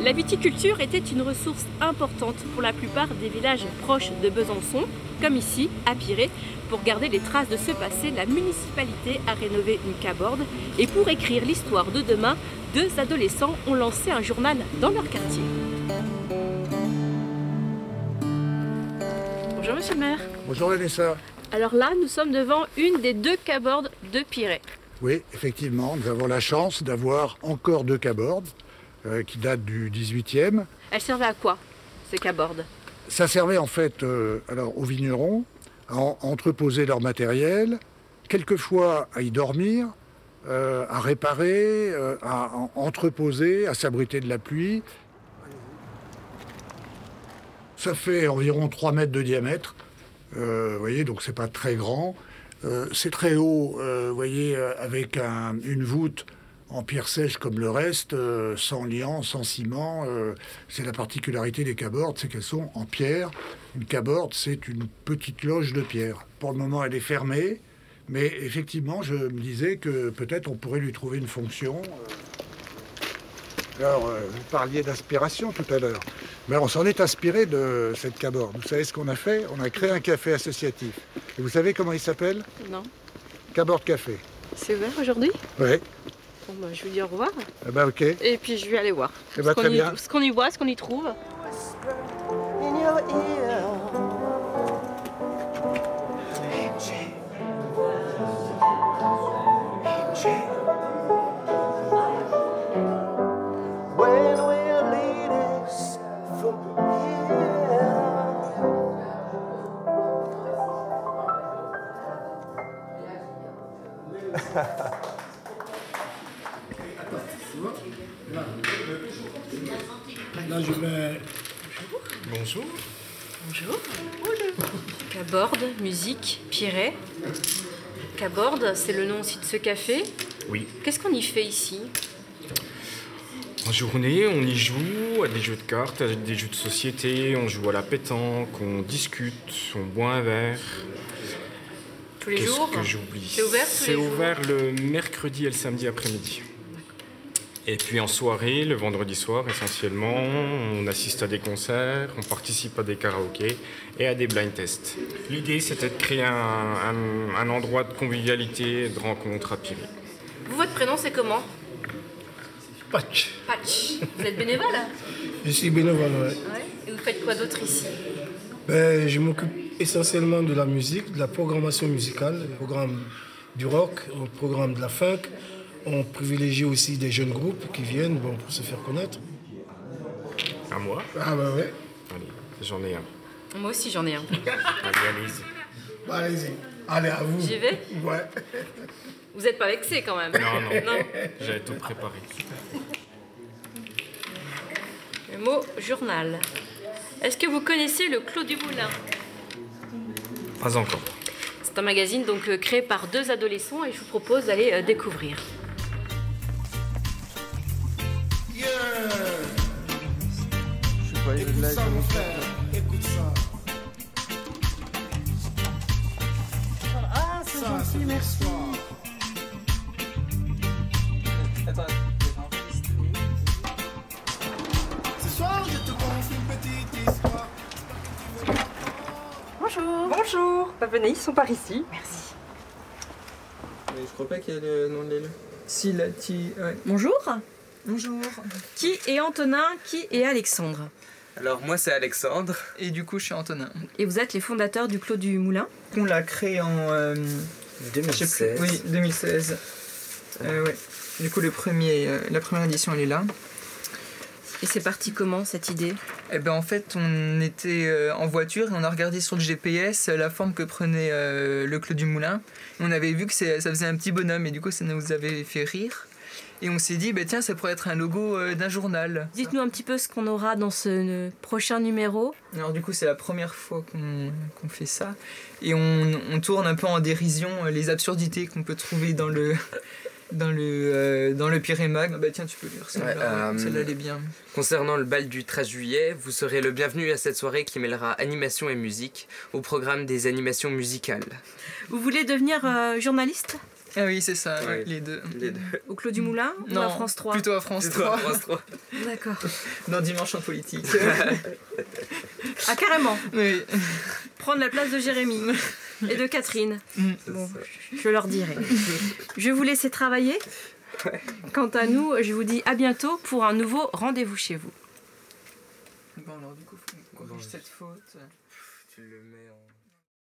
La viticulture était une ressource importante pour la plupart des villages proches de Besançon, comme ici, à Piré. Pour garder les traces de ce passé, la municipalité a rénové une caborde. Et pour écrire l'histoire de demain, deux adolescents ont lancé un journal dans leur quartier. Bonjour monsieur le maire. Bonjour Vanessa. Alors là, nous sommes devant une des deux cabordes de Piré. Oui, effectivement, nous avons la chance d'avoir encore deux cabordes qui datent du 18e. Elles servaient à quoi, ces cabordes? Ça servait en fait alors, aux vignerons à entreposer leur matériel, quelquefois à y dormir, à réparer, à entreposer, à s'abriter de la pluie. Ça fait environ 3 mètres de diamètre, vous voyez, donc c'est pas très grand. C'est très haut, vous voyez, avec une voûte en pierre sèche comme le reste, sans liant, sans ciment. C'est la particularité des cabordes, c'est qu'elles sont en pierre. Une caborde, c'est une petite loge de pierre. Pour le moment, elle est fermée, mais effectivement, je me disais que peut-être on pourrait lui trouver une fonction. Alors, vous parliez d'inspiration tout à l'heure. Mais on s'en est inspiré de cette caborde. Vous savez ce qu'on a fait? On a créé un café associatif. Et vous savez comment il s'appelle? Non. Caborde Café. C'est ouvert aujourd'hui? Oui. Bon, bah, je vous dis au revoir. Eh ben, ok. Et puis je vais aller voir. Eh ben, très bien. Ce qu'on y voit, ce qu'on y trouve. Là, je vais... Bonjour. Bonjour. Caborde, musique, Piré. Caborde, c'est le nom aussi de ce café. Oui. Qu'est-ce qu'on y fait ici? En journée, on y joue à des jeux de cartes, à des jeux de société, on joue à la pétanque, on discute, on boit un verre. Tous les jours? Qu'est-ce que j'oublie? C'est ouvert tous les jours? C'est ouvert le mercredi et le samedi après-midi. Et puis en soirée, le vendredi soir essentiellement, on assiste à des concerts, on participe à des karaokés et à des blind tests. L'idée, c'était de créer un endroit de convivialité et de rencontre à Piré. Vous, votre prénom, c'est comment? Patch. Patch. Vous êtes bénévole? Je suis bénévole, ouais. Ouais. Et vous faites quoi d'autre ici? Ben, je m'occupe essentiellement de la musique, de la programmation musicale, le programme du rock, le programme de la funk. On privilégie aussi des jeunes groupes qui viennent pour se faire connaître. À moi? Ah ben ouais. Allez, j'en ai un. Moi aussi, j'en ai un. Allez, allez-y. Bah, allez-y. Allez, à vous. J'y vais? Ouais. Vous n'êtes pas vexé quand même? Non, non. Non. J'avais tout préparé. Le mot journal. Est-ce que vous connaissez le Clos du Moulin? Pas encore. C'est un magazine donc créé par deux adolescents et je vous propose d'aller découvrir. Écoute ça mon frère, écoute ça. Ah, c'est gentil, merci. Ce soir, je te conte une petite histoire. Bonjour. Bonjour. Bah, venez, ils sont par ici. Merci. Mais je crois pas qu'il y a le nom de l'élu. Si, là, ouais. Bonjour. Bonjour. Qui est Antonin, qui est Alexandre? Alors, moi, c'est Alexandre, et du coup, je suis Antonin. Et vous êtes les fondateurs du Clos du Moulin? On l'a créé en... 2016. Oui, 2016. Ouais. Du coup, la première édition, elle est là. Et c'est parti comment, cette idée? Eh ben, en fait, on était en voiture et on a regardé sur le GPS la forme que prenait le Clos du Moulin. Et on avait vu que ça faisait un petit bonhomme, et du coup, ça nous avait fait rire. Et on s'est dit, bah, tiens, ça pourrait être un logo d'un journal. Dites-nous un petit peu ce qu'on aura dans ce prochain numéro. Alors du coup, c'est la première fois qu'on fait ça. Et on tourne un peu en dérision les absurdités qu'on peut trouver dans dans le Pyrémag. Ah bah tiens, tu peux lire celle-là. Ouais, Celle-là, elle est bien. Concernant le bal du 13 juillet, vous serez le bienvenu à cette soirée qui mêlera animation et musique au programme des animations musicales. Vous voulez devenir journaliste Ah oui, c'est ça, Ouais. les deux. au Clos du Moulin ou à France 3? Plutôt à France Plutôt 3. à France 3. D'accord. Dans Dimanche en politique. Ah, carrément. Oui. Prendre la place de Jérémy et de Catherine. Bon, je leur dirai. Je vais vous laisser travailler. Quant à nous, je vous dis à bientôt pour un nouveau rendez-vous chez vous. Bon, alors du coup, faut qu'on corrige cette faute. Tu le mets en...